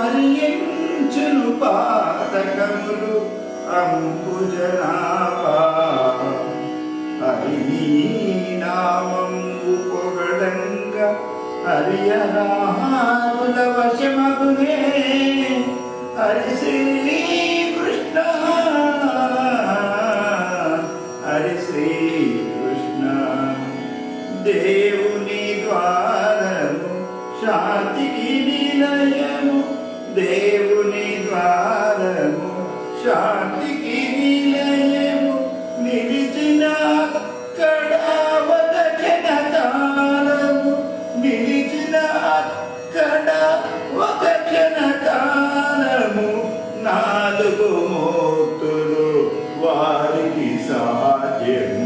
హరించును పాతకములు అంబుజనాభా హరి నామంబు పొగడంగా హరియనాహారుల వశమగునే హరి శ్రీ కృష్ణ హరి శ్రీ కృష్ణ దేవుని ద్వారము శాంతికి నిలయము దేవుని ద్వారము శాంతికి నిలయము నిలిచిన అక్కడ ఒక క్షణకాలము నిలిచిన అక్కడ ఒక క్షణకాలము నాలుగు మూర్తులు వారికి సాధ్యము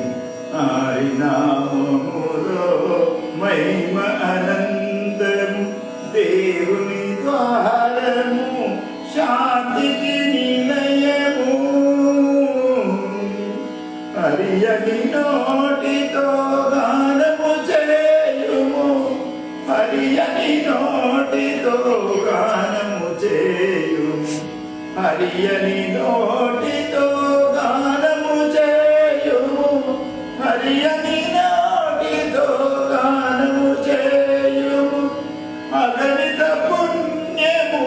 హరినామములో మహిమ అనంతము దేవుని ద్వారము శాంతికి నిలయము హరియని నోటితో గానము చేయుము హరియని నోటితో గానము చేయుము హరియని నోటితో గానము చేయుము హరియని నోటితో గానము చేయుము అగణిత పుణ్యము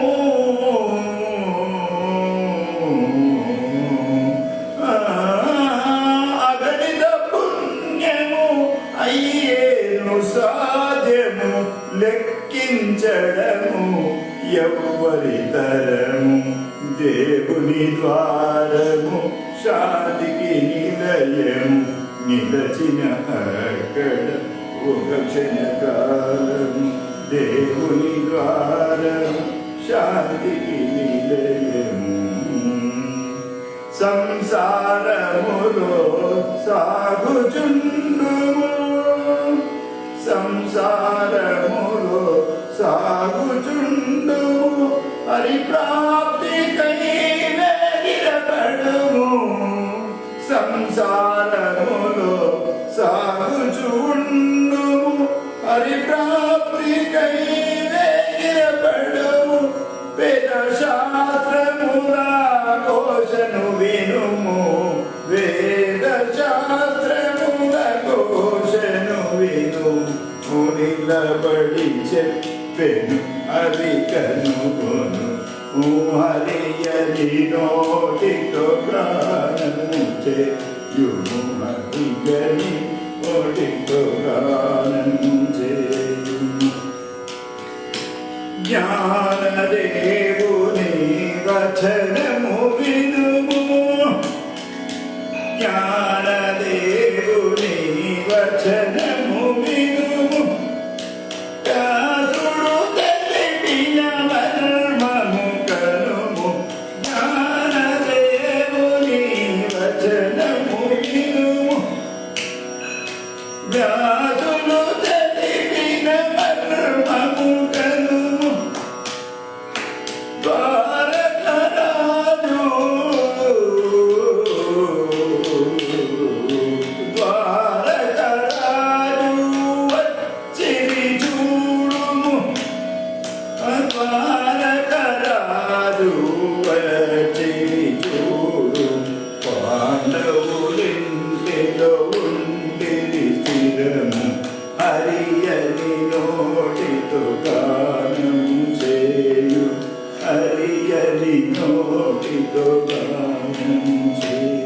అగణిత పుణ్యము అయ్యేను సాధ్యము లెక్కించడము ఎవ్వరి తరము దేవుని ద్వారము శాంతికి నిలయము నిలచిన అక్కడ ఒక క్షణకాలము దేవుని ద్వారము శాంతికి నిలయము సంసారములో సాగుచుండుము సంసారములో సాగుచుండుము హరిప్రాప్తికై వేగిరపడుము సంసారములో సాగుచుండుము హరిప్రాప్తికై వేగిరపడుము వేద శాస్త్రముల ఘోషను వినుము వేద శాస్త్రముల ఘోషను వినుము నిలబడి చెప్పెను అది కనుగొను హరియని నోటితో గానము చేయుము హరియని నోటితో గానము చేయుము జ్ఞానదేవుని వచనము వినుము జ్ఞానదేవుని వచనము వినుము దాసుడు తెలిపిన మర్మము కనుము జ్ఞానదేవుని వచనము వినుము దాసుడు తెలిపిన మర్మము కనుము ద్వారకరాజు వచ్చిరి చూడుము ద్వారకరాజు వచ్చిరి చూడు పాండవులింటిలో ఉండిరి స్థిరము హరియని నోటితో గానము చేయు హరియని నోటితో గానము చేయు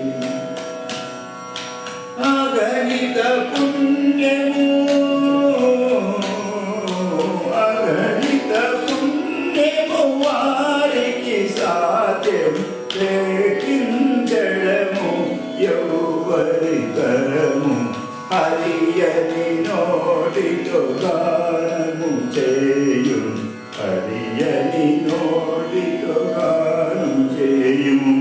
అగణిత పుణ్యము అగణిత పుణ్యము వారికి సాధ్యం లేఖించడము ఎవ్వరి తరము హరియని నోటితో గానము చేయు హరియని నోటితో गानम చేయము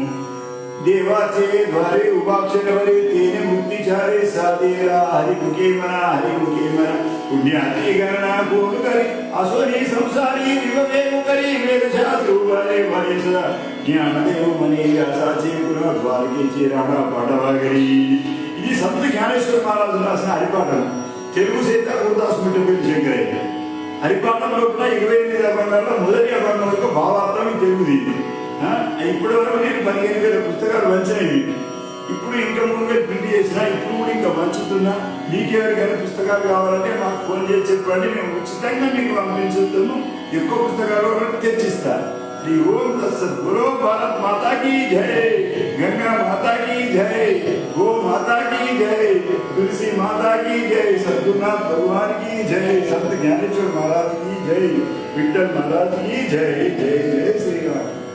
देवाचे द्वारे उपाक्षर वरे तेने मुक्ति चारे साधेला हरि मुखे मना पुण्याती गणना कोण करी असोनी संसारी विवेक करी वेद शास्त्र वाले वाले सदा ज्ञान देव मने यासाचे पुन्हा द्वारकेचे राणा पाडवागरी ఇది సంత జ్ఞానేశ్వర మహారాజు రాసిన హరిపాఠం తెలుగు సేత గురుదాస్ మిట్టపల్లి శంకరయ్య హరిపాఠంలో కూడా 28 అభంగాల్లో మొదటి అభంగం యొక్క భావార్థం తెలుగుది. ఇప్పటి వరకు నేను 15,000 పుస్తకాలు వంచినవి. ఇప్పుడు ఇంకా 3,000 ప్రింట్ చేసిన. ఇప్పుడు కూడా ఇంకా వంచుతున్నా. మీకెవరికైనా పుస్తకాలు కావాలంటే మాకు ఫోన్ చేసి చెప్పండి, మేము ఉచితంగా మీకు పంపించుతాము. ఎక్కువ పుస్తకాలు తెచ్చిస్తా. శ్రీ ఓం తత్సత్. గురో భారత్ మాతా की जय, गंगा माता की जय, गो माता की जय, तुलसी माता की जय, सद्गुरुनाथ भगवान की जय, संत ज्ञानेश्वर महाराज की जय, विठ्ठल महाराज की जय. जय जय श्री राम.